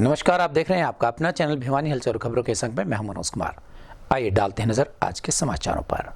नमस्कार, आप देख रहे हैं आपका अपना चैनल भिवानी हलचल खबरों के संग में मैं हूं मनोज कुमार। आइए डालते हैं नजर आज के समाचारों पर।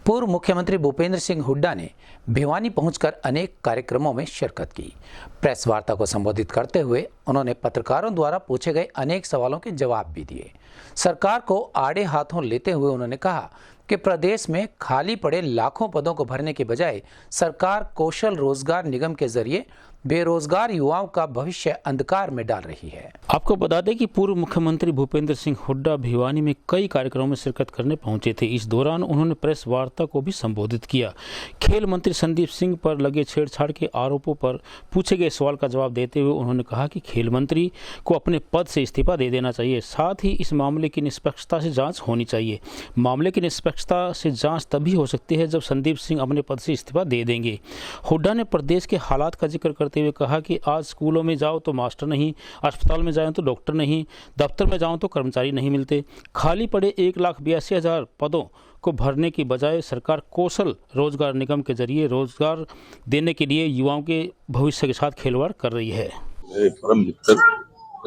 पूर्व मुख्यमंत्री भूपेंद्र सिंह हुड्डा ने भिवानी पहुंचकर अनेक कार्यक्रमों में शिरकत की। प्रेस वार्ता को संबोधित करते हुए उन्होंने पत्रकारों द्वारा पूछे गए अनेक सवालों के जवाब भी दिए। सरकार को आड़े हाथों लेते हुए उन्होंने कहा कि प्रदेश में खाली पड़े लाखों पदों को भरने के बजाय सरकार कौशल रोजगार निगम के जरिए बेरोजगार युवाओं का भविष्य अंधकार में डाल रही है। आपको बता दें कि पूर्व मुख्यमंत्री भूपेंद्र सिंह हुड्डा भिवानी में कई कार्यक्रमों में शिरकत करने पहुंचे थे। इस दौरान उन्होंने प्रेस वार्ता को भी संबोधित किया। खेल मंत्री संदीप सिंह पर लगे छेड़छाड़ के आरोपों पर पूछे गए सवाल का जवाब देते हुए उन्होंने कहा कि खेल मंत्री को अपने पद से इस्तीफा दे देना चाहिए। साथ ही इस मामले की निष्पक्षता से जाँच होनी चाहिए। मामले की निष्पक्षता से जाँच तभी हो सकती है जब संदीप सिंह अपने पद से इस्तीफा दे देंगे। हुड्डा ने प्रदेश के हालात का जिक्र करते हुए कहा कि आज स्कूलों में जाओ तो मास्टर नहीं, अस्पताल में जाओ तो डॉक्टर नहीं, दफ्तर में जाओ तो कर्मचारी नहीं मिलते। खाली पड़े 1,82,000 पदों को भरने की बजाय सरकार कौशल रोजगार निगम के जरिए रोजगार देने के लिए युवाओं के भविष्य के साथ खिलवाड़ कर रही है। मेरे परम मित्र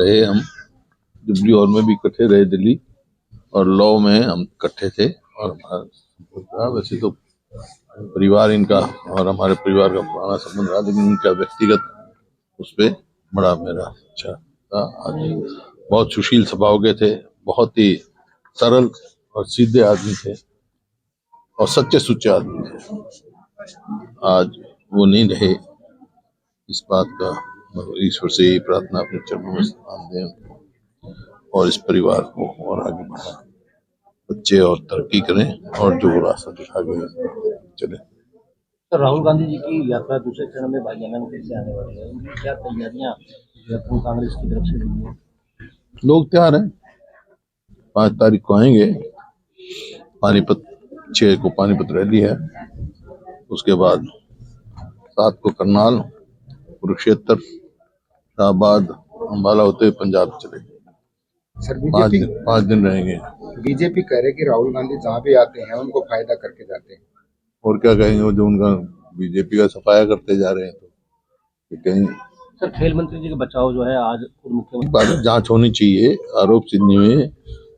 रहे, हम जुबली हॉल में भी इकट्ठे रहे दिल्ली, और लॉ में हम इकट्ठे थे। और हमारा वैसे तो परिवार इनका और हमारे परिवार का पुराना संबंध रहा, लेकिन इनका व्यक्तिगत उस पर बड़ा मेरा अच्छा था। आज बहुत सुशील स्वभाव के थे, बहुत ही सरल और सीधे आदमी थे और सच्चे सुच्चे आदमी थे। आज वो नहीं रहे, इस बात का ईश्वर से यही प्रार्थना अपने चरणों में स्थान दें और इस परिवार को और आगे बढ़ाएं, बच्चे और तरक्की करें और जो रास्ता दिखा गए चले। तो राहुल गांधी जी की यात्रा दूसरे चरण में भाईजाना में कैसे आने वाली है, उनकी क्या तैयारियां कांग्रेस की तरफ से हुई है? लोग तैयार हैं, 5 तारीख को आएंगे। पानीपत 6 को पानीपत रैली है, उसके बाद 7 को करनाल, कुरुक्षेत्र, शाहबाद, अम्बाला होते पंजाब चले। सर, बीजेपी 5 दिन रहेंगे। बीजेपी कह रहे कि राहुल गांधी जहाँ भी आते हैं उनको फायदा करके जाते हैं। और क्या कहेंगे, वो जो उनका बीजेपी का सफाया करते जा रहे हैं तो कहीं। सर, खेल मंत्री जी का बचाव जो है आज मुख्यमंत्री जांच होनी चाहिए, आरोप सिद्धि में,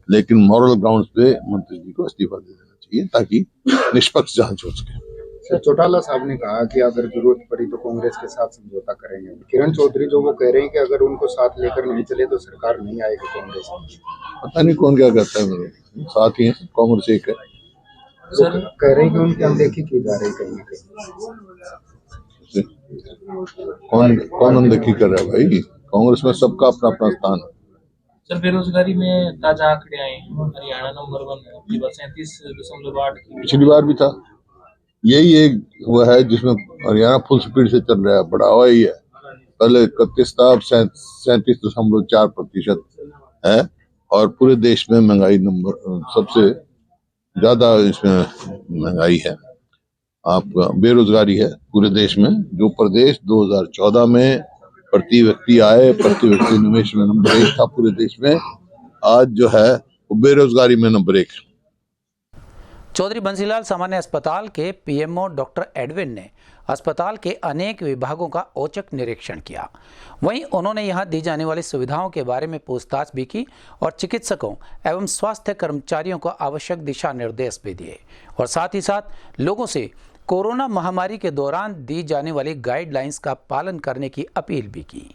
लेकिन मॉरल ग्राउंड्स पे मंत्री जी को इस्तीफा दे देना चाहिए ताकि निष्पक्ष जांच हो सके। सर, चौटाला साहब ने कहा कि अगर जरूरत पड़ी तो कांग्रेस के साथ समझौता करेंगे। किरण चौधरी जो वो कह रहे हैं कि अगर उनको साथ लेकर नहीं चले तो सरकार नहीं आएगी कांग्रेस की। पता नहीं कौन क्या कहता है, मेरे साथ ही है, कांग्रेस एक है। सर कह रहे हैं कि उनकी अनदेखी की जा रही है कहीं ना कहीं। कौन अनदेखी कर रहा है भाई? कांग्रेस में सबका अपना अपना स्थान है। सर, बेरोजगारी में ताजा आंकड़े आए हैं, हरियाणा नंबर 1 है, अगली बार 37.8 की। पिछली बार भी था। यही एक वो है जिसमें हरियाणा फुल स्पीड से चल रहा है, बढ़ावा ही है। पहले 31 था, अब 37.4% है, और पूरे देश में महंगाई नंबर सबसे ज्यादा इसमें महंगाई है। आपका बेरोजगारी है पूरे देश में। जो प्रदेश 2014 में प्रति व्यक्ति आय, प्रति व्यक्ति निवेश में नंबर 1 था पूरे देश में, आज जो है वो बेरोजगारी में नंबर 1। चौधरी बंसीलाल सामान्य अस्पताल के पीएमओ डॉक्टर एडविन ने अस्पताल के अनेक विभागों का औचक निरीक्षण किया। वहीं उन्होंने यहां दी जाने वाली सुविधाओं के बारे में पूछताछ भी की और चिकित्सकों एवं स्वास्थ्य कर्मचारियों को आवश्यक दिशा निर्देश भी दिए और साथ ही साथ लोगों से कोरोना महामारी के दौरान दी जाने वाली गाइडलाइंस का पालन करने की अपील भी की।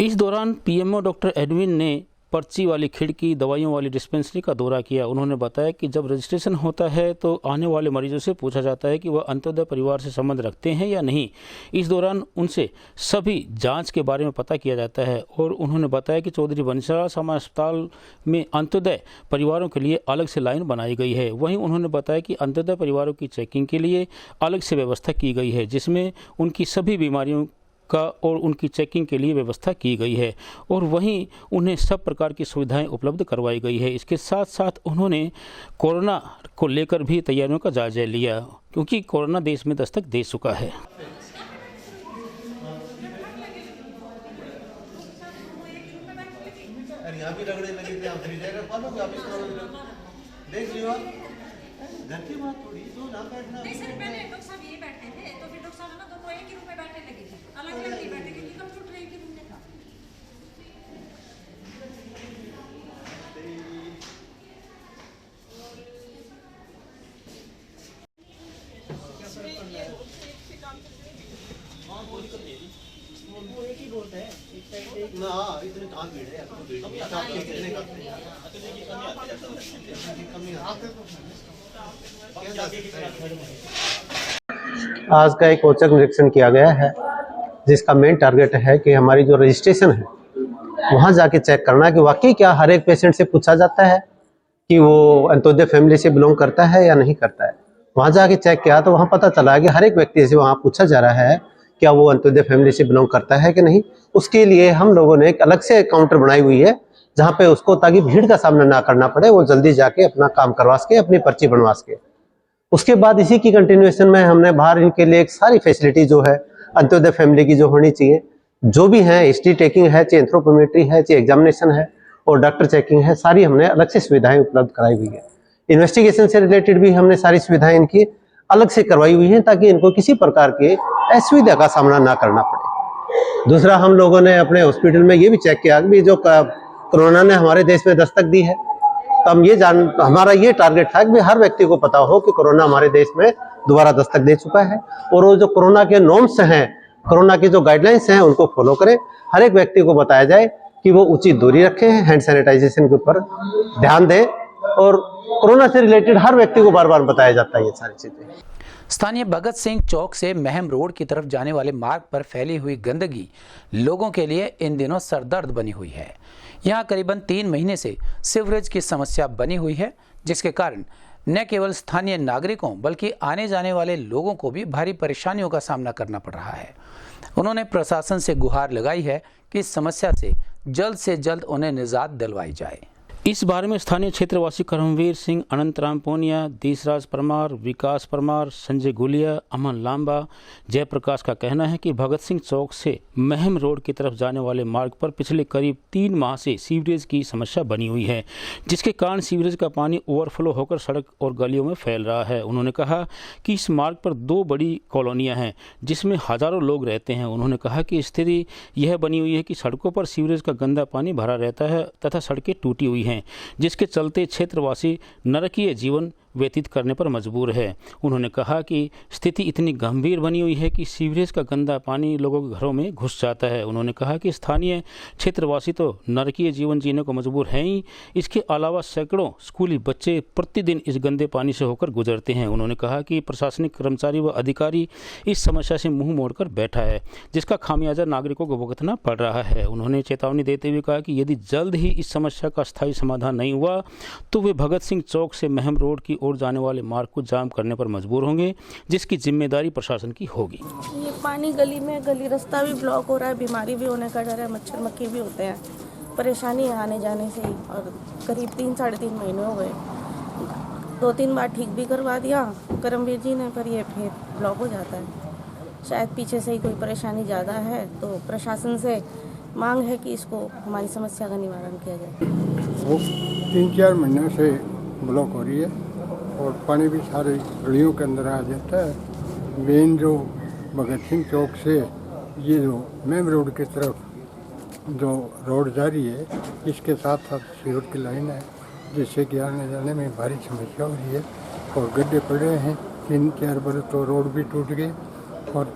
इस दौरान पीएमओ डॉक्टर एडविन ने पर्ची वाली खिड़की, दवाइयों वाली डिस्पेंसरी का दौरा किया। उन्होंने बताया कि जब रजिस्ट्रेशन होता है तो आने वाले मरीजों से पूछा जाता है कि वह अंत्योदय परिवार से संबंध रखते हैं या नहीं। इस दौरान उनसे सभी जांच के बारे में पता किया जाता है और उन्होंने बताया कि चौधरी बंसीलाल सामान्य अस्पताल में अंत्योदय परिवारों के लिए अलग से लाइन बनाई गई है। वहीं उन्होंने बताया कि अंत्योदय परिवारों की चेकिंग के लिए अलग से व्यवस्था की गई है, जिसमें उनकी सभी बीमारियों का और उनकी चेकिंग के लिए व्यवस्था की गई है और वहीं उन्हें सब प्रकार की सुविधाएं उपलब्ध करवाई गई है। इसके साथ साथ उन्होंने कोरोना को लेकर भी तैयारियों का जायजा लिया, क्योंकि कोरोना देश में दस्तक दे चुका है। नहीं सर, पहले डॉक्टर साहब ये बैठे थे तो फिर डॉक्टर साहब ना दोनों एक ही रूम में बैठने लगे थे, अलग अलग नहीं बैठे क्योंकि कंप्यूटर एक ही रूम में था। आज का एक औचक निरीक्षण किया गया है, जिसका मेन टारगेट है कि हमारी जो रजिस्ट्रेशन है वहाँ जाके चेक करना कि वाकई क्या हर एक पेशेंट से पूछा जाता है कि वो अंत्योदय फैमिली से बिलोंग करता है या नहीं करता है। वहाँ जाके चेक किया तो वहाँ पता चला कि हर एक व्यक्ति से वहाँ पूछा जा रहा है क्या वो अंत्योदय फैमिली से बिलोंग करता है कि नहीं। उसके लिए हम लोगों ने एक अलग से काउंटर बनाई हुई है जहाँ पे उसको, ताकि भीड़ का सामना ना करना पड़े, वो जल्दी जाके अपना काम करवा सके, अपनी पर्ची बनवा सके। उसके बाद इसी की कंटिन्यूएशन में हमने बाहर इनके लिए एक सारी फैसिलिटी जो है अंत्योदय फैमिली की जो होनी चाहिए, जो भी है, हिस्ट्री टेकिंग है, चाहे एंथ्रोपोमेट्री है, चाहे एग्जामिनेशन है और डॉक्टर चेकिंग है, सारी हमने अलग से सुविधाएं उपलब्ध कराई हुई है। इन्वेस्टिगेशन से रिलेटेड भी हमने सारी सुविधाएं इनकी अलग से करवाई हुई हैं ताकि इनको किसी प्रकार के असुविधा का सामना ना करना पड़े। दूसरा, हम लोगों ने अपने हॉस्पिटल में ये भी चेक किया कि जो कोरोना ने हमारे देश में दस्तक दी है, तो हम हमारा ये टारगेट था कि हर व्यक्ति को पता हो कि कोरोना हमारे देश में दोबारा दस्तक दे चुका है और वो जो कोरोना के नॉर्म्स हैं, कोरोना की जो गाइडलाइंस हैं, उनको फॉलो करें। हर एक व्यक्ति को बताया जाए कि वो उचित दूरी रखें, हैंड सैनिटाइजेशन के ऊपर ध्यान दें और कोरोना से रिलेटेड हर व्यक्ति को बार बार बताया जाता है ये सारी चीजें। स्थानीय भगत सिंह चौक से महम रोड की तरफ जाने वाले मार्ग पर फैली हुई गंदगी लोगों के लिए इन दिनों सरदर्द बनी हुई है। यहाँ करीबन 3 महीने से सीवरेज की समस्या बनी हुई है, जिसके कारण न केवल स्थानीय नागरिकों बल्कि आने जाने वाले लोगों को भी भारी परेशानियों का सामना करना पड़ रहा है। उन्होंने प्रशासन से गुहार लगाई है कि इस समस्या से जल्द उन्हें निजात दिलवाई जाए। इस बारे में स्थानीय क्षेत्रवासी करमवीर सिंह, अनंत राम पोनिया, देशराज परमार, विकास परमार, संजय गुलिया, अमन लांबा, जयप्रकाश का कहना है कि भगत सिंह चौक से महम रोड की तरफ जाने वाले मार्ग पर पिछले करीब 3 माह से सीवरेज की समस्या बनी हुई है, जिसके कारण सीवरेज का पानी ओवरफ्लो होकर सड़क और गलियों में फैल रहा है। उन्होंने कहा कि इस मार्ग पर 2 बड़ी कॉलोनियाँ हैं जिसमें हजारों लोग रहते हैं। उन्होंने कहा कि स्थिति यह बनी हुई है कि सड़कों पर सीवरेज का गंदा पानी भरा रहता है तथा सड़कें टूटी हुई हैं, जिसके चलते क्षेत्रवासी नरकीय जीवन व्यतीत करने पर मजबूर है। उन्होंने कहा कि स्थिति इतनी गंभीर बनी हुई है कि सीवरेज का गंदा पानी लोगों के घरों में घुस जाता है। उन्होंने कहा कि स्थानीय क्षेत्रवासी तो नरकीय जीवन जीने को मजबूर हैं ही, इसके अलावा सैकड़ों स्कूली बच्चे प्रतिदिन इस गंदे पानी से होकर गुजरते हैं। उन्होंने कहा कि प्रशासनिक कर्मचारी व अधिकारी इस समस्या से मुंह मोड़कर बैठा है, जिसका खामियाजा नागरिकों को भुगतना पड़ रहा है। उन्होंने चेतावनी देते हुए कहा कि यदि जल्द ही इस समस्या का स्थायी समाधान नहीं हुआ तो वे भगत सिंह चौक से महम रोड की ओर जाने वाले मार्ग को जाम करने पर मजबूर होंगे, जिसकी जिम्मेदारी प्रशासन की होगी। ये पानी गली रास्ता भी ब्लॉक हो रहा है, बीमारी भी होने का डर है, मच्छर मक्खी भी होते हैं, परेशानी है आने जाने से ही। और करीब 3-3.5 महीने हो गए, 2-3 बार ठीक भी करवा दिया करमवीर जी ने, पर ये फिर ब्लॉक हो जाता है। शायद पीछे से ही कोई परेशानी ज़्यादा है, तो प्रशासन से मांग है कि इसको हमारी समस्या का निवारण किया जाए। वो 3-4 महीनों से ब्लॉक हो रही है और पानी भी सारे गलियों के अंदर आ जाता है। मेन जो भगत सिंह चौक से ये जो मेम रोड की तरफ जो रोड जा रही है, इसके साथ साथ सीवर की लाइन है, जिससे कि आने जाने में भारी समस्या हो रही है और गड्ढे पड़े हैं। 3-4 बरस तो रोड भी टूट गए। और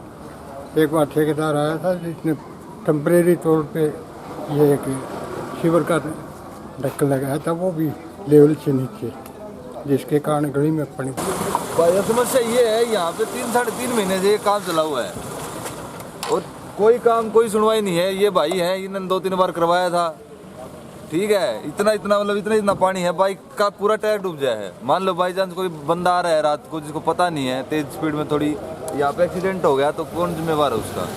एक बार ठेकेदार आया था जिसने टेम्परेरी तौर पे ये एक सीवर का ढक्कन लगाया था, वो भी लेवल से नीचे, जिसके कारण गली में पानी। भाई समस्या ये है, यहाँ पे 3-3.5 महीने से ये काम चला हुआ है और कोई काम, कोई सुनवाई नहीं है। ये भाई है, इन्होंने 2-3 बार करवाया था, ठीक है। इतना पानी है, बाइक का पूरा टायर डूब जाए है। मान लो बाई चांस कोई बंदा आ रहा है रात को, जिसको पता नहीं है, तेज स्पीड में थोड़ी यहाँ पे एक्सीडेंट हो गया, तो कौन जिम्मेवार है उसका?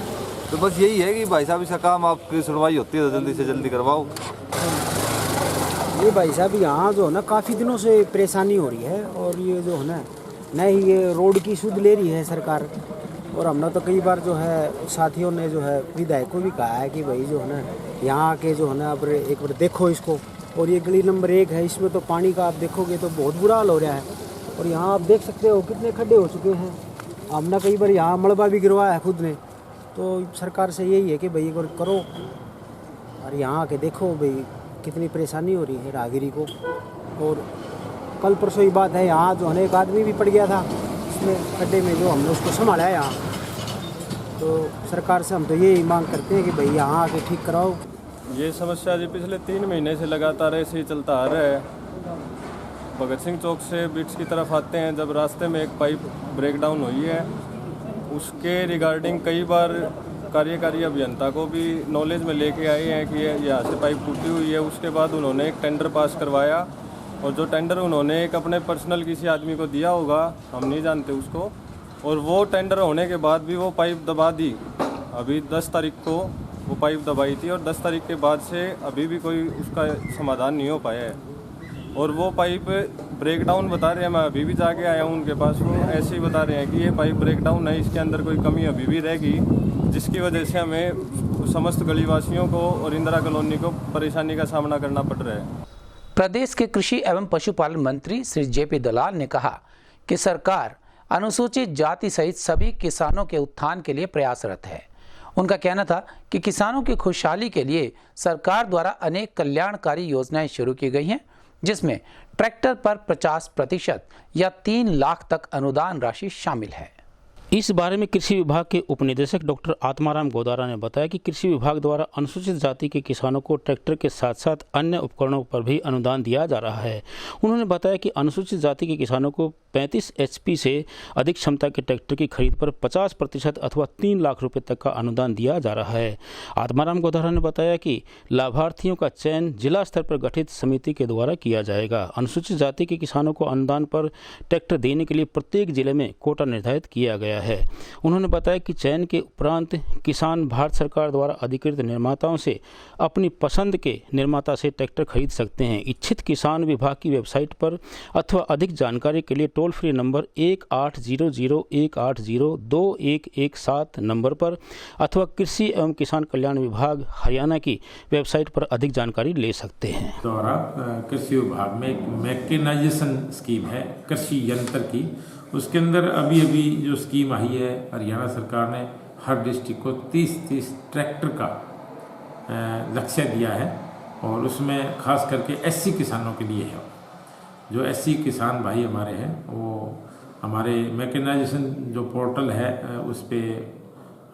तो बस यही है कि भाई साहब इसका काम, आपकी सुनवाई होती है तो जल्दी से जल्दी करवाओ। ये भाई साहब यहाँ जो है ना काफ़ी दिनों से परेशानी हो रही है और ये जो है ना नहीं, ये रोड की सुध ले रही है सरकार। और हमने तो कई बार जो है साथियों ने जो है विधायक को भी कहा है कि भाई जो है ना यहाँ के जो है ना अब एक बार देखो इसको। और ये गली नंबर 1 है, इसमें तो पानी का आप देखोगे तो बहुत बुरा हाल हो रहा है। और यहाँ आप देख सकते हो कितने खड्डे हो चुके हैं। हमने कई बार यहाँ मलबा भी गिरवाया है खुद ने। तो सरकार से यही है कि भाई एक बार करो और यहाँ आके देखो भाई कितनी परेशानी हो रही है राहगीरी को। और कल परसों ही बात है, यहाँ जो है एक आदमी भी पड़ गया था इसमें खड्डे में, जो हमने उसको संभाला है यहाँ। तो सरकार से हम तो यही मांग करते हैं कि भाई यहाँ आके ठीक कराओ। ये समस्या जी पिछले 3 महीने से लगातार ऐसे ही चलता आ रहा है। भगत सिंह चौक से बिट्स की तरफ आते हैं, जब रास्ते में एक पाइप ब्रेक डाउन हुई है, उसके रिगार्डिंग कई बार कार्यकारी अभियंता को भी नॉलेज में लेके आए हैं कि यहाँ से पाइप टूटी हुई है। उसके बाद उन्होंने एक टेंडर पास करवाया, और जो टेंडर उन्होंने एक अपने पर्सनल किसी आदमी को दिया होगा, हम नहीं जानते उसको, और वो टेंडर होने के बाद भी वो पाइप दबा दी। अभी 10 तारीख को वो पाइप दबाई थी, और 10 तारीख के बाद से अभी भी कोई उसका समाधान नहीं हो पाया है। और वो पाइप ब्रेक डाउन बता रहे हैं, मैं अभी भी जाके आया हूँ उनके पास, वो ऐसे ही बता रहे हैं कि ये पाइप ब्रेक डाउन है, इसके अंदर कोई कमी अभी भी रहेगी, जिसकी वजह से हमें समस्त गलीवासियों को और इंदिरा कॉलोनी को परेशानी का सामना करना पड़ रहा है। प्रदेश के कृषि एवं पशुपालन मंत्री श्री जेपी दलाल ने कहा कि सरकार अनुसूचित जाति सहित सभी किसानों के उत्थान के लिए प्रयासरत है। उनका कहना था कि किसानों की खुशहाली के लिए सरकार द्वारा अनेक कल्याणकारी योजनाएं शुरू की गई हैं, जिसमें ट्रैक्टर पर 50% या 3 लाख तक अनुदान राशि शामिल है। इस बारे में कृषि विभाग के उपनिदेशक डॉक्टर आत्माराम गोदारा ने बताया कि कृषि विभाग द्वारा अनुसूचित जाति के किसानों को ट्रैक्टर के साथ साथ अन्य उपकरणों पर भी अनुदान दिया जा रहा है। उन्होंने बताया कि अनुसूचित जाति के किसानों को 35 HP से अधिक क्षमता के ट्रैक्टर की खरीद पर 50% अथवा 3 लाख रुपए तक का अनुदान दिया जा रहा है। आत्माराम गोदारा ने बताया कि लाभार्थियों का चयन जिला स्तर पर गठित समिति के द्वारा किया जाएगा। अनुसूचित जाति के किसानों को अनुदान पर ट्रैक्टर देने के लिए प्रत्येक जिले में कोटा निर्धारित किया गया है। उन्होंने बताया कि चयन के उपरांत किसान भारत सरकार द्वारा अधिकृत निर्माताओं से अपनी पसंद के निर्माता से ट्रैक्टर खरीद सकते हैं। इच्छित किसान विभाग की वेबसाइट पर अथवा अधिक जानकारी के लिए टोल फ्री नंबर 1800-180-2117 नंबर पर अथवा कृषि एवं किसान कल्याण विभाग हरियाणा की वेबसाइट पर अधिक जानकारी ले सकते हैं। द्वारा कृषि विभाग में एक मैकेनाइजेशन स्कीम है कृषि यंत्र की, उसके अंदर अभी जो स्कीम आई है हरियाणा सरकार ने हर डिस्ट्रिक्ट को 30 ट्रैक्टर का लक्ष्य दिया है, और उसमें खास करके SC किसानों के लिए है। जो SC किसान भाई हमारे हैं वो हमारे मैकेनाइजेशन जो पोर्टल है उस पर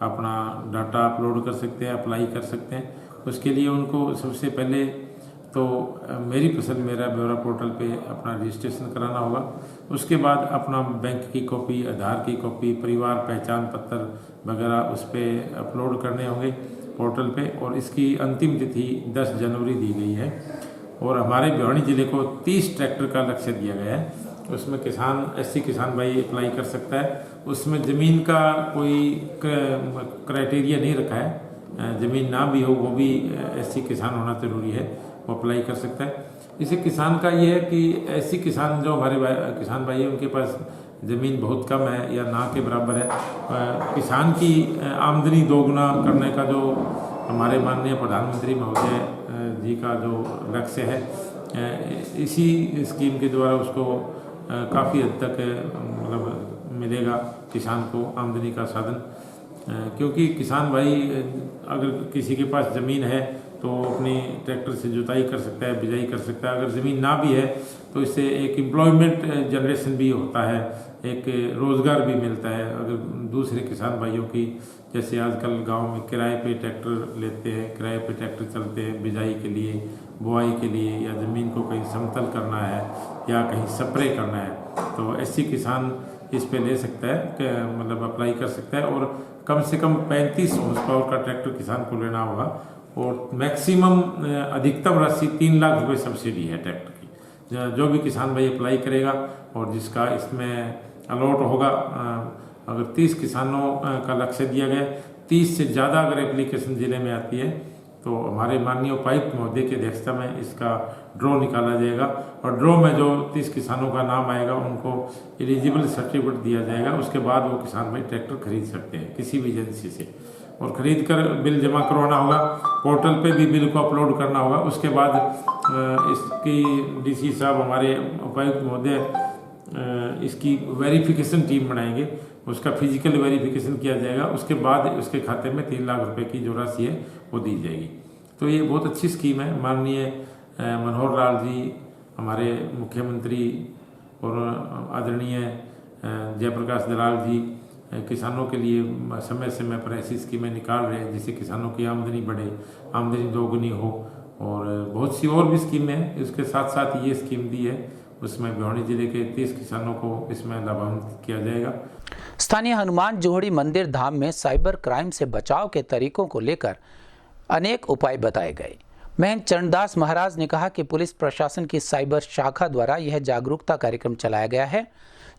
अपना डाटा अपलोड कर सकते हैं, अप्लाई कर सकते हैं। उसके लिए उनको सबसे पहले तो मेरी पसंद मेरा ब्यौरा पोर्टल पे अपना रजिस्ट्रेशन कराना होगा। उसके बाद अपना बैंक की कॉपी, आधार की कॉपी, परिवार पहचान पत्र वगैरह उस पर अपलोड करने होंगे पोर्टल पे, और इसकी अंतिम तिथि 10 जनवरी दी गई है। और हमारे भिवानी जिले को 30 ट्रैक्टर का लक्ष्य दिया गया है। उसमें किसान SC किसान भाई अप्लाई कर सकता है। उसमें ज़मीन का कोई क्राइटेरिया नहीं रखा है, ज़मीन ना भी हो वो भी SC किसान होना ज़रूरी है, वो अप्लाई कर सकता है। इसे किसान का ये है कि SC किसान जो हमारे किसान भाई हैं उनके पास ज़मीन बहुत कम है या ना के बराबर है। किसान की आमदनी दोगुना करने का जो हमारे माननीय प्रधानमंत्री महोदय जी का जो लक्ष्य है, इसी स्कीम के द्वारा उसको काफ़ी हद तक मतलब मिलेगा किसान को आमदनी का साधन। क्योंकि किसान भाई अगर किसी के पास ज़मीन है तो अपनी ट्रैक्टर से जुताई कर सकता है, बिजाई कर सकता है। अगर ज़मीन ना भी है तो इससे एक एम्प्लॉयमेंट जनरेशन भी होता है, एक रोज़गार भी मिलता है। अगर दूसरे किसान भाइयों की जैसे आजकल गांव में किराए पे ट्रैक्टर लेते हैं, किराए पे ट्रैक्टर चलते हैं बिजाई के लिए, बुआई के लिए, या ज़मीन को कहीं समतल करना है या कहीं स्प्रे करना है, तो SC किसान इस पे ले सकता है, मतलब अप्लाई कर सकता है। और कम से कम 35 हॉर्स पावर का ट्रैक्टर किसान को लेना होगा, और मैक्सिमम अधिकतम राशि 3 लाख रुपए सब्सिडी है ट्रैक्टर की। जो भी किसान भाई अप्लाई करेगा और जिसका इसमें अलॉट होगा, अगर 30 किसानों का लक्ष्य दिया गया, 30 से ज़्यादा अगर एप्लीकेशन ज़िले में आती है तो हमारे माननीय उपायुक्त महोदय की अध्यक्षता में इसका ड्रॉ निकाला जाएगा, और ड्रॉ में जो 30 किसानों का नाम आएगा उनको एलिजिबल सर्टिफिकेट दिया जाएगा। उसके बाद वो किसान भाई ट्रैक्टर खरीद सकते हैं किसी भी एजेंसी से, और ख़रीद कर बिल जमा करवाना होगा, पोर्टल पे भी बिल को अपलोड करना होगा। उसके बाद इसकी DC साहब हमारे उपायुक्त महोदय इसकी वेरिफिकेशन टीम बनाएंगे, उसका फिजिकल वेरिफिकेशन किया जाएगा। उसके बाद उसके खाते में 3 लाख रुपए की जो राशि है वो दी जाएगी। तो ये बहुत अच्छी स्कीम है। माननीय मनोहर लाल जी हमारे मुख्यमंत्री और आदरणीय जयप्रकाश दलाल जी किसानों के लिए समय समय पर ऐसी स्कीमें निकाल रहे हैं जिससे किसानों की आमदनी बढ़े, आमदनी दोगुनी हो, और बहुत सी और भी स्कीमें हैं। इसके साथ साथ ये स्कीम दी है, उसमें भिवानी जिले के 30 किसानों को इसमें लाभान्वित किया जाएगा। स्थानीय हनुमान जोहड़ी मंदिर धाम में साइबर क्राइम से बचाव के तरीकों को लेकर अनेक उपाय बताए गए। महंत चरणदास महाराज ने कहा कि पुलिस प्रशासन की साइबर शाखा द्वारा यह जागरूकता कार्यक्रम चलाया गया है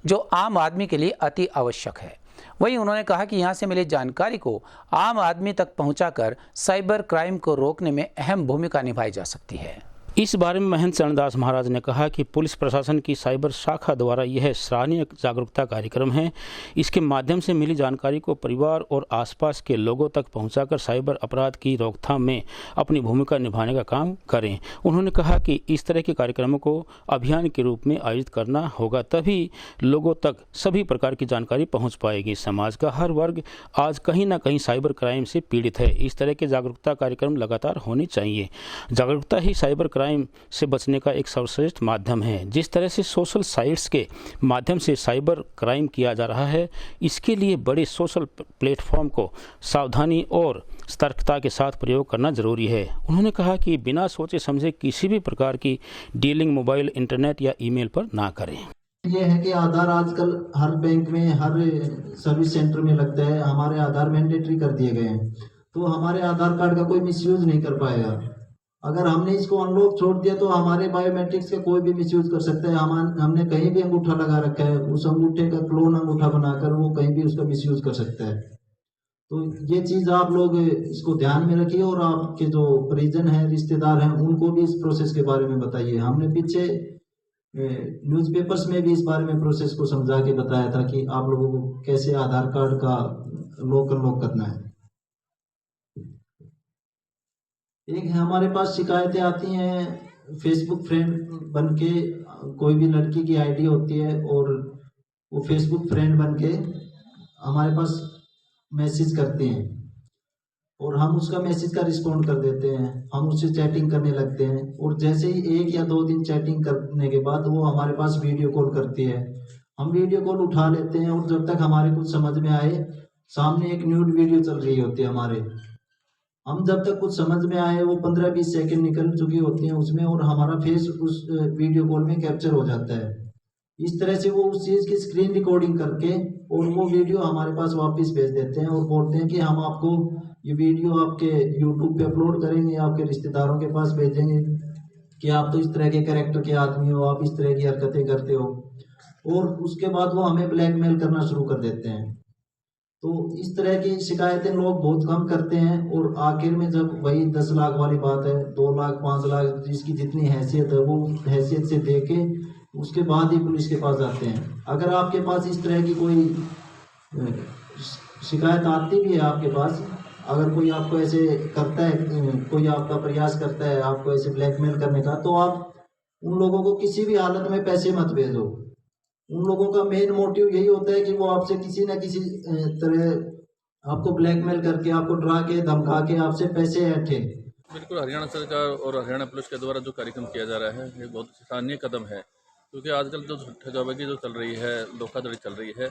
जो आम आदमी के लिए अति आवश्यक है। वहीं उन्होंने कहा कि यहां से मिली जानकारी को आम आदमी तक पहुंचाकर साइबर क्राइम को रोकने में अहम भूमिका निभाई जा सकती है। इस बारे में महंत चरणदास महाराज ने कहा कि पुलिस प्रशासन की साइबर शाखा द्वारा यह सराहनीय जागरूकता कार्यक्रम है। इसके माध्यम से मिली जानकारी को परिवार और आसपास के लोगों तक पहुंचाकर साइबर अपराध की रोकथाम में अपनी भूमिका निभाने का काम करें। उन्होंने कहा कि इस तरह के कार्यक्रमों को अभियान के रूप में आयोजित करना होगा, तभी लोगों तक सभी प्रकार की जानकारी पहुँच पाएगी। समाज का हर वर्ग आज कहीं ना कहीं साइबर क्राइम से पीड़ित है। इस तरह के जागरूकता कार्यक्रम लगातार होने चाहिए। जागरूकता ही साइबर क्राइम से बचने का एक सर्वश्रेष्ठ माध्यम है। जिस तरह से सोशल साइट्स के माध्यम से साइबर क्राइम किया जा रहा है, इसके लिए बड़े सोशल प्लेटफॉर्म को सावधानी और सतर्कता के साथ प्रयोग करना जरूरी है। उन्होंने कहा कि बिना सोचे समझे किसी भी प्रकार की डीलिंग मोबाइल, इंटरनेट या ईमेल पर ना करें। ये है कि आधार आजकल हर बैंक में, हर सर्विस सेंटर में लगता है। हमारे आधार मैंडेटरी कर दिए गए हैं, तो हमारे आधार कार्ड का कोई मिसयूज नहीं कर पाएगा। अगर हमने इसको अनलॉक छोड़ दिया तो हमारे बायोमेट्रिक्स का कोई भी मिसयूज कर सकता है। हमने कहीं भी अंगूठा लगा रखा है, उस अंगूठे का क्लोन अंगूठा बनाकर वो कहीं भी उसका मिसयूज कर सकता है। तो ये चीज़ आप लोग इसको ध्यान में रखिए और आपके जो परिजन हैं, रिश्तेदार हैं, उनको भी इस प्रोसेस के बारे में बताइए। हमने पीछे न्यूज़पेपर्स में भी इस बारे में प्रोसेस को समझा के बताया था कि आप लोगों को कैसे आधार कार्ड का लॉक अनलॉक करना है। एक है, हमारे पास शिकायतें आती हैं फेसबुक फ्रेंड बन के, कोई भी लड़की की आईडी होती है और वो फेसबुक फ्रेंड बन के हमारे पास मैसेज करते हैं और हम उसका मैसेज का रिस्पॉन्ड कर देते हैं। हम उससे चैटिंग करने लगते हैं और जैसे ही 1 या 2 दिन चैटिंग करने के बाद वो हमारे पास वीडियो कॉल करती है। हम वीडियो कॉल उठा लेते हैं और जब तक हमारे कुछ समझ में आए, सामने एक न्यूड वीडियो चल रही होती है हमारे, हम जब तक कुछ समझ में आए, वो 15-20 सेकंड निकल चुकी होती हैं उसमें और हमारा फेस उस वीडियो कॉल में कैप्चर हो जाता है। इस तरह से वो उस चीज़ की स्क्रीन रिकॉर्डिंग करके और वो वीडियो हमारे पास वापस भेज देते हैं और बोलते हैं कि हम आपको ये वीडियो आपके यूट्यूब पे अपलोड करेंगे, आपके रिश्तेदारों के पास भेजेंगे कि आप तो इस तरह के कैरेक्टर के आदमी हो, आप इस तरह की हरकतें करते हो। और उसके बाद वो हमें ब्लैकमेल करना शुरू कर देते हैं। तो इस तरह की शिकायतें लोग बहुत कम करते हैं और आखिर में जब वही 10 लाख वाली बात है, 2 लाख 5 लाख जिसकी जितनी हैसियत है वो हैसियत से दे के उसके बाद ही पुलिस के पास जाते हैं। अगर आपके पास इस तरह की कोई शिकायत आती भी है आपके पास, अगर कोई आपको ऐसे करता है, कोई आपका प्रयास करता है आपको ऐसे ब्लैकमेल करने का, तो आप उन लोगों को किसी भी हालत में पैसे मत भेजो। उन लोगों का मेन मोटिव यही होता है कि वो आपसे किसी न किसी तरह आपको ब्लैकमेल करके, आपको डरा के, धमका के आपसे पैसे ऐंठे। बिल्कुल, हरियाणा सरकार और हरियाणा पुलिस के द्वारा जो कार्यक्रम किया जा रहा है ये बहुत सराहनीय कदम है, क्योंकि आजकल जो ठगाबाजी जो चल रही है, धोखाधड़ी चल रही है,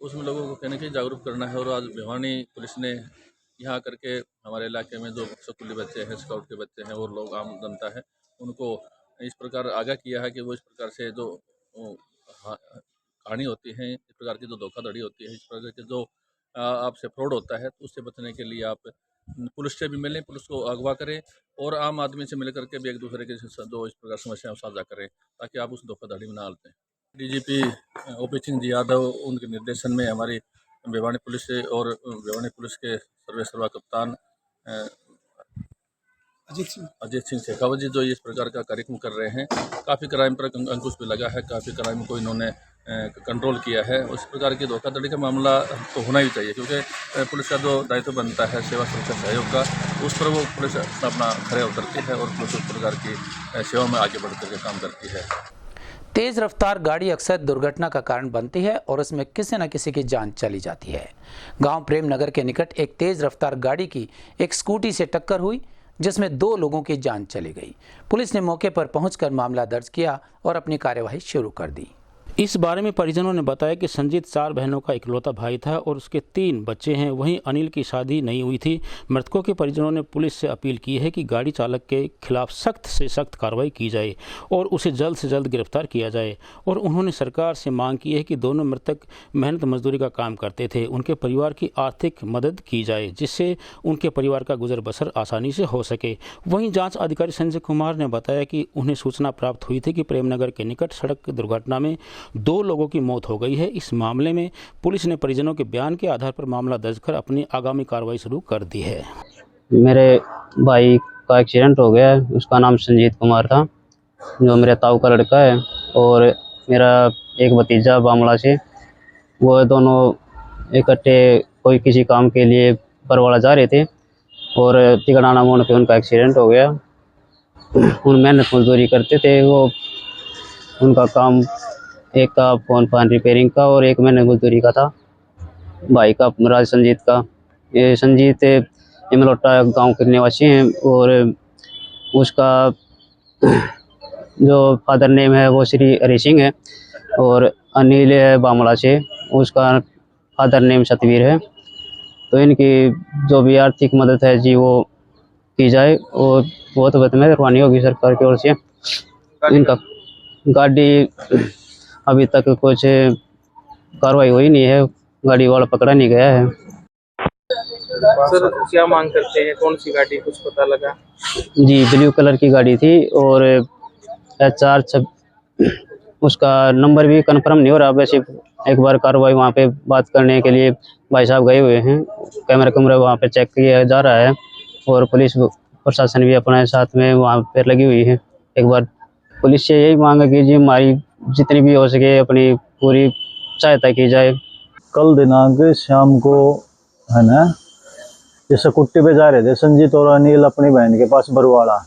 उसमें लोगों को कहने की जागरूक करना है। और आज भिवानी पुलिस ने यहाँ करके हमारे इलाके में जो स्कूली बच्चे हैं, स्काउट के बच्चे हैं और लोग आम जनता है, उनको इस प्रकार आगाह किया है कि वो इस प्रकार से जो कहानी होती है, इस प्रकार की जो धोखाधड़ी होती है, इस प्रकार के जो आपसे फ्रॉड होता है, तो उससे बचने के लिए आप पुलिस से भी मिलें, पुलिस को अगवा करें और आम आदमी से मिल करके भी एक दूसरे के जो इस प्रकार समस्याएं साझा करें, ताकि आप उस धोखाधड़ी में ना आते हैं। डीजीपी ओपी सिंह जी यादव उनके निर्देशन में हमारी भिवानी पुलिस और भिवानी पुलिस के सर्वेसर्वा कप्तान अजीत सिंह शेखावत जी जो इस प्रकार का कार्यक्रम कर रहे हैं, काफ़ी क्राइम पर अंकुश भी लगा है, काफ़ी क्राइम को इन्होंने कंट्रोल किया है। उस प्रकार की धोखाधड़ी का मामला तो होना ही चाहिए, क्योंकि पुलिस का जो दायित्व बनता है सेवा सुरक्षा सहयोग का, उस पर वो पुलिस अपना खड़े उतरती है और पुलिस उस प्रकार की सेवा में आगे बढ़ करके काम करती है। तेज रफ्तार गाड़ी अक्सर दुर्घटना का कारण बनती है और उसमें किसी न किसी की जान चली जाती है। गांव प्रेम नगर के निकट एक तेज रफ्तार गाड़ी की एक स्कूटी से टक्कर हुई, जिसमें 2 लोगों की जान चली गई। पुलिस ने मौके पर पहुंचकर मामला दर्ज किया और अपनी कार्यवाही शुरू कर दी। इस बारे में परिजनों ने बताया कि संजीत 4 बहनों का इकलौता भाई था और उसके 3 बच्चे हैं। वहीं अनिल की शादी नहीं हुई थी। मृतकों के परिजनों ने पुलिस से अपील की है कि गाड़ी चालक के खिलाफ सख्त से सख्त कार्रवाई की जाए और उसे जल्द से जल्द गिरफ्तार किया जाए। और उन्होंने सरकार से मांग की है कि दोनों मृतक मेहनत मजदूरी का काम करते थे, उनके परिवार की आर्थिक मदद की जाए जिससे उनके परिवार का गुजर बसर आसानी से हो सके। वहीं जाँच अधिकारी संजय कुमार ने बताया कि उन्हें सूचना प्राप्त हुई थी कि प्रेमनगर के निकट सड़क दुर्घटना में 2 लोगों की मौत हो गई है। इस मामले में पुलिस ने परिजनों के बयान के आधार पर मामला दर्ज कर अपनी आगामी कार्रवाई शुरू कर दी है। मेरे भाई का एक्सीडेंट हो गया है, उसका नाम संजीत कुमार था, जो मेरे ताऊ का लड़का है, और मेरा एक भतीजा बामला से, वो दोनों इकट्ठे कोई किसी काम के लिए बरवाड़ा जा रहे थे और तिगड़ाना मोड़ पे उनका एक्सीडेंट हो गया। उन मेहनत मजदूरी करते थे, वो उनका काम एक का फोन रिपेयरिंग का और एक मेहनत मजदूरी का था। भाई का राज संजीत का, ये संजीत इमलोटा गांव के निवासी हैं और उसका जो फादर नेम है वो श्री हरि सिंह है और अनिल है बामड़ा से, उसका फादर नेम सतवीर है। तो इनकी जो भी आर्थिक मदद है जी वो की जाए और बहुत मेहरबानी होगी सरकार की ओर से। इनका गाड़ी अभी तक कुछ कार्रवाई हुई नहीं है, गाड़ी वाला पकड़ा नहीं गया है। सर क्या मांग करते हैं, कौन सी गाड़ी, कुछ पता लगा? जी ब्लू कलर की गाड़ी थी और HR उसका नंबर भी कंफर्म नहीं हो रहा। वैसे एक बार कार्रवाई वहाँ पे बात करने के लिए भाई साहब गए हुए हैं, कैमरा वहाँ पे चेक किया जा रहा है और पुलिस प्रशासन भी अपने साथ में वहाँ पे लगी हुई है। एक बार पुलिस से यही मांग है कि जी हमारी जितनी भी हो सके अपनी पूरी सहायता की जाए। कल दिनांक शाम को है ना, जैसे कुट्टी पे जा रहे थे संजीत और अनिल अपनी बहन के पास बरवाड़ा,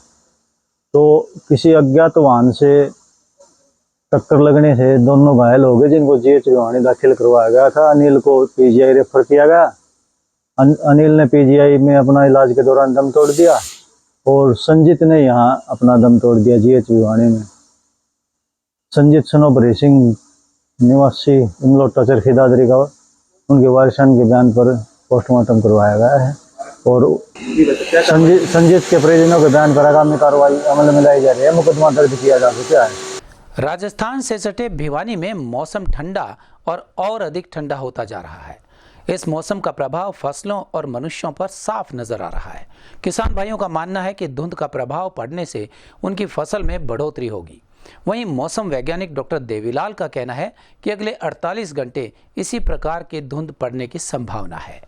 तो किसी अज्ञात वाहन से टक्कर लगने से दोनों घायल हो गए, जिनको GH भिवानी दाखिल करवाया गया था। अनिल को PGI रेफर किया गया। अनिल ने PGI में अपना इलाज के दौरान दम तोड़ दिया और संजीत ने यहाँ अपना दम तोड़ दिया GH भिवानी में। संजीत सनोब हरि सिंह निवासी इमलोटा चरखी दादरी का, उनके वारिसान के बयान पर पोस्टमार्टम करवाया गया है और संजीत के परिजनों के बयान पर आगामी कार्रवाई अमल में लाई जा रही है। मुकदमा दर्ज किया जा चुका है। राजस्थान से सटे भिवानी में मौसम ठंडा और अधिक ठंडा होता जा रहा है। इस मौसम का प्रभाव फसलों और मनुष्यों पर साफ नजर आ रहा है। किसान भाइयों का मानना है कि धुंध का प्रभाव पड़ने से उनकी फसल में बढ़ोतरी होगी। वहीं मौसम वैज्ञानिक डॉक्टर देवीलाल का कहना है कि अगले 48 घंटे इसी प्रकार की धुंध पड़ने की संभावना है।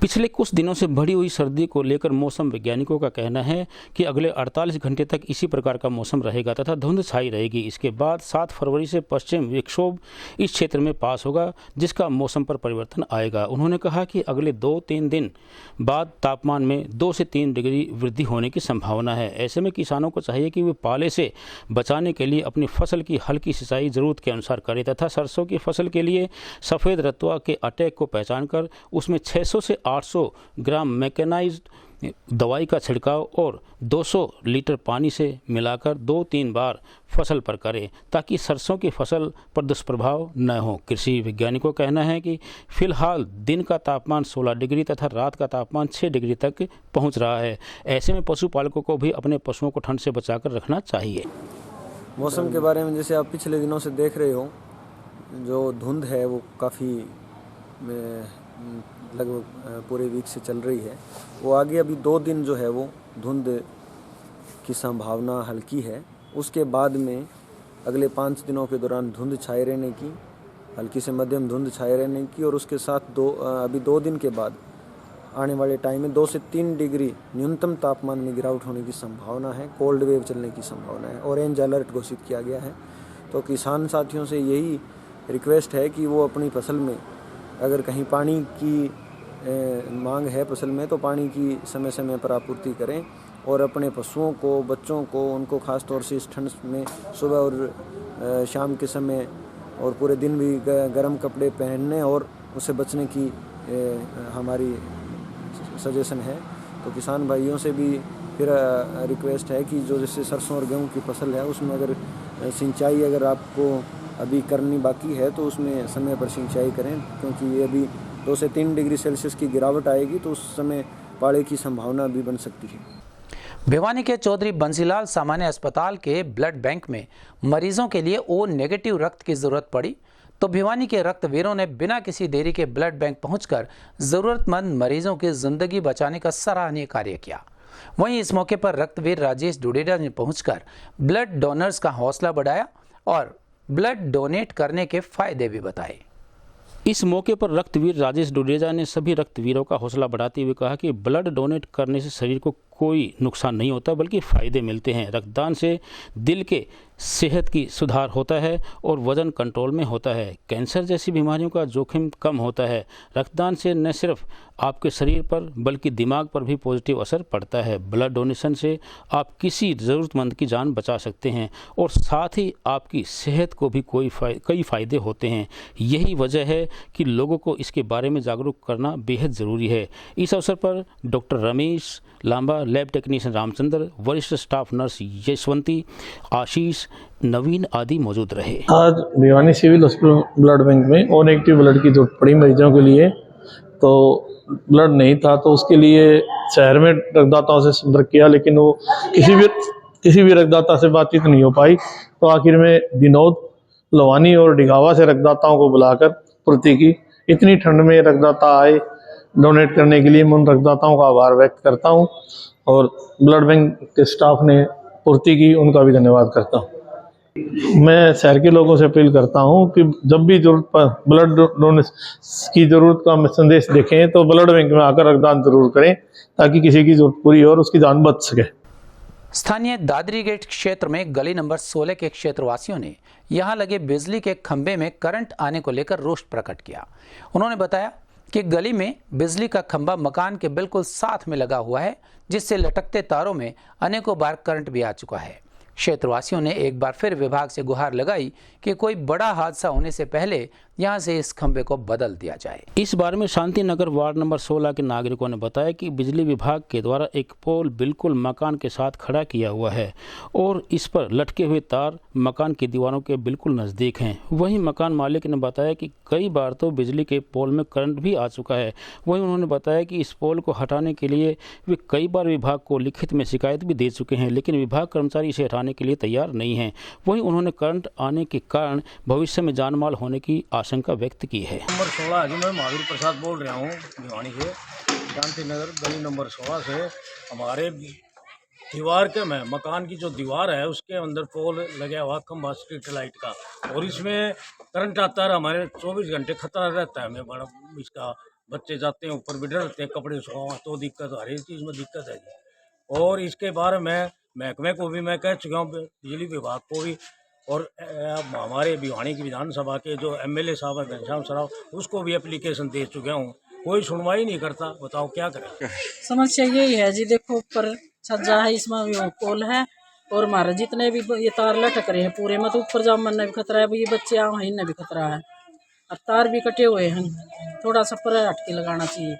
पिछले कुछ दिनों से बढ़ी हुई सर्दी को लेकर मौसम वैज्ञानिकों का कहना है कि अगले 48 घंटे तक इसी प्रकार का मौसम रहेगा तथा धुंध छाई रहेगी। इसके बाद 7 फरवरी से पश्चिम विक्षोभ इस क्षेत्र में पास होगा, जिसका मौसम पर परिवर्तन आएगा। उन्होंने कहा कि अगले 2-3 दिन बाद तापमान में 2 से 3 डिग्री वृद्धि होने की संभावना है। ऐसे में किसानों को चाहिए कि वे पाले से बचाने के लिए अपनी फसल की हल्की सिंचाई ज़रूरत के अनुसार करें तथा सरसों की फसल के लिए सफ़ेद रत्वा के अटैक को पहचान कर उसमें 600 से 800 ग्राम मैकेनाइज्ड दवाई का छिड़काव और 200 लीटर पानी से मिलाकर 2-3 बार फसल पर करें ताकि सरसों की फसल पर दुष्प्रभाव न हो। कृषि वैज्ञानिकों का कहना है कि फिलहाल दिन का तापमान 16 डिग्री तथा रात का तापमान 6 डिग्री तक पहुंच रहा है। ऐसे में पशुपालकों को भी अपने पशुओं को ठंड से बचाकर रखना चाहिए। मौसम के बारे में जैसे आप पिछले दिनों से देख रहे हो, जो धुंध है वो काफ़ी लगभग पूरे वीक से चल रही है। वो आगे अभी 2 दिन जो है वो धुंध की संभावना हल्की है। उसके बाद में अगले 5 दिनों के दौरान धुंध छाए रहने की, हल्की से मध्यम धुंध छाए रहने की, और उसके साथ अभी 2 दिन के बाद आने वाले टाइम में 2 से 3 डिग्री न्यूनतम तापमान में गिरावट होने की संभावना है। कोल्ड वेव चलने की संभावना है। ऑरेंज अलर्ट घोषित किया गया है। तो किसान साथियों से यही रिक्वेस्ट है कि वो अपनी फसल में अगर कहीं पानी की मांग है फसल में, तो पानी की समय समय पर आपूर्ति करें और अपने पशुओं को, बच्चों को, उनको ख़ास तौर से इस ठंड में सुबह और शाम के समय और पूरे दिन भी गर्म कपड़े पहनने और उससे बचने की हमारी सजेशन है। तो किसान भाइयों से भी फिर रिक्वेस्ट है कि जो जैसे सरसों और गेहूं की फसल है उसमें अगर सिंचाई अगर आपको अभी करनी बाकी है, तो उसमें समय पर सिंचाई करें, क्योंकि ये अभी 2 से 3 डिग्री सेल्सियस की गिरावट आएगी तो उस समय पाले की संभावना भी बन सकती है। भिवानी के चौधरी बंसीलाल सामान्य अस्पताल के ब्लड बैंक में मरीजों के लिए O नेगेटिव रक्त की जरूरत पड़ी तो भिवानी के रक्तवीरों ने बिना किसी देरी के ब्लड बैंक पहुंचकर जरूरतमंद मरीजों की जिंदगी बचाने का सराहनीय कार्य किया। वहीं इस मौके पर रक्तवीर राजेश डुडेजा ने पहुंचकर ब्लड डोनर्स का हौसला बढ़ाया और ब्लड डोनेट करने के फायदे भी बताए। इस मौके पर रक्तवीर राजेश डुडेजा ने सभी रक्तवीरों का हौसला बढ़ाते हुए कहा कि ब्लड डोनेट करने से शरीर को कोई नुकसान नहीं होता बल्कि फ़ायदे मिलते हैं। रक्तदान से दिल के सेहत की सुधार होता है और वज़न कंट्रोल में होता है। कैंसर जैसी बीमारियों का जोखिम कम होता है। रक्तदान से न सिर्फ आपके शरीर पर बल्कि दिमाग पर भी पॉजिटिव असर पड़ता है। ब्लड डोनेशन से आप किसी ज़रूरतमंद की जान बचा सकते हैं और साथ ही आपकी सेहत को भी कई फ़ायदे होते हैं। यही वजह है कि लोगों को इसके बारे में जागरूक करना बेहद ज़रूरी है। इस अवसर पर doctor Ramesh Lamba, lab technician Ramchandra, वरिष्ठ स्टाफ नर्स यशवंती, आशीष, नवीन आदि मौजूद रहे। आज Bhiwani civil hospital blood bank में O नेगेटिव ब्लड की जरूरत पड़ी मरीजों के लिए, तो ब्लड नहीं था तो उसके लिए शहर में रक्तदाताओं से संपर्क किया, लेकिन वो किसी भी रक्तदाता से बातचीत नहीं हो पाई। तो आखिर में विनोद लवानी और डिगावा से रक्तदाताओं को बुलाकर पूर्ति की। इतनी ठंड में रक्तदाता आए डोनेट करने के लिए, मैं उन रक्तदाताओं का आभार व्यक्त करता हूं और ब्लड बैंक के स्टाफ ने पूर्ति की, उनका भी धन्यवाद करता हूं। मैं शहर के लोगों से अपील करता हूं कि जब भी जरूरत पर ब्लड डोनेशन की जरूरत का संदेश देखें तो ब्लड बैंक में आकर रक्तदान जरूर करें ताकि किसी की जरूरत पूरी हो और उसकी जान बच सके। स्थानीय दादरी गेट क्षेत्र में गली नंबर 16 के क्षेत्रवासियों ने यहां लगे बिजली के खंभे में करंट आने को लेकर रोष प्रकट किया। उन्होंने बताया कि गली में बिजली का खंभा मकान के बिल्कुल साथ में लगा हुआ है, जिससे लटकते तारों में अनेकों बार करंट भी आ चुका है। क्षेत्रवासियों ने एक बार फिर विभाग से गुहार लगाई कि कोई बड़ा हादसा होने से पहले यहां से इस खंभे को बदल दिया जाए। इस बारे में शांति नगर वार्ड नंबर 16 के नागरिकों ने बताया कि बिजली विभाग के द्वारा एक पोल बिल्कुल मकान के साथ खड़ा किया हुआ है और इस पर लटके हुए तार मकान की दीवारों के बिल्कुल नज़दीक हैं। वहीं मकान मालिक ने बताया कि कई बार तो बिजली के पोल में करंट भी आ चुका है। वहीं उन्होंने बताया कि इस पोल को हटाने के लिए वे कई बार विभाग को लिखित में शिकायत भी दे चुके हैं, लेकिन विभाग कर्मचारी इसे हटाने के लिए तैयार नहीं हैं। वहीं उन्होंने करंट आने के कारण भविष्य में जानमाल होने की आशंका व्यक्त की है। नंबर 16 है जी, मैं महावीर प्रसाद बोल रहा हूँ भिवानी से, शांति नगर गली नंबर 16 से। हमारे दीवार के में मकान की जो दीवार है उसके अंदर पोल लगा हुआ खंभा स्ट्रीट लाइट का, और इसमें करंट आता है। हमारे 24 घंटे खतरा रहता है हमें बड़ा इसका। बच्चे जाते हैं ऊपर भी डरते हैं, कपड़े सुखाओ तो दिक्कत, हर एक चीज़ में दिक्कत है जी। और इसके बारे में महकमे को भी मैं कह चुका हूँ, बिजली विभाग को भी, और हमारे भिवानी की विधानसभा के जो MLA साहब है घनश्याम सराव, उसको भी एप्लीकेशन दे चुका हूँ। कोई सुनवाई नहीं करता, बताओ क्या करें। समस्या यही है जी, देखो ऊपर छज्जा है, इसमें भी पोल है और हमारे जितने भी ये तार लटक रहे हैं पूरे, मतलब ऊपर जाओ मन भी खतरा है, ये बच्चे आओ इन्हें भी खतरा है, और तार भी कटे हुए हैं। थोड़ा सा पर हट के लगाना चाहिए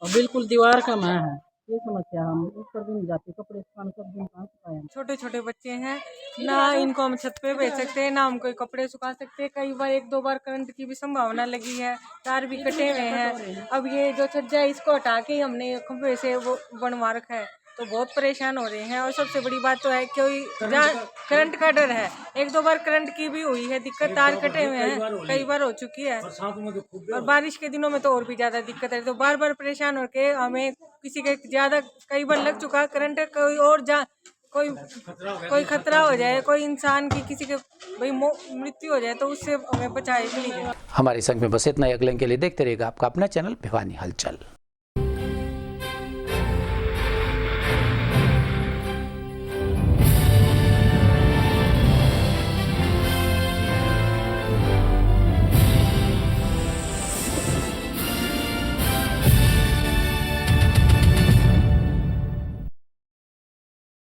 और बिल्कुल दीवार का मैं है ये समस्या। हम ऊपर भी नहीं जाते, कपड़े सुखाने सब दिन कहाँ सुखाए। छोटे छोटे बच्चे हैं ना, इनको हम छत पे भेज सकते हैं ना हम कोई कपड़े सुखा सकते हैं। कई बार 1-2 बार करंट की भी संभावना लगी है, तार भी कटे हुए हैं। अब ये जो छज्जा है इसको हटा के हमने खंभे से वो बनवा रखा है, तो बहुत परेशान हो रहे हैं। और सबसे बड़ी बात तो है कोई करंट का डर है, 1-2 बार करंट की भी हुई है दिक्कत, तार कटे हुए हैं, कई बार हो चुकी है, और बारिश के दिनों में तो और भी ज़्यादा दिक्कत है। तो बार बार परेशान होकर हमें किसी के ज़्यादा कई बार लग चुका करंट, कोई और कोई खतरा हो जाए, कोई इंसान की किसी के भाई मृत्यु हो जाए तो उससे हमें बचाए। हमारे संग में बस इतना ही। अगले के लिए देखते रहेगा आपका अपना चैनल भिवानी हलचल।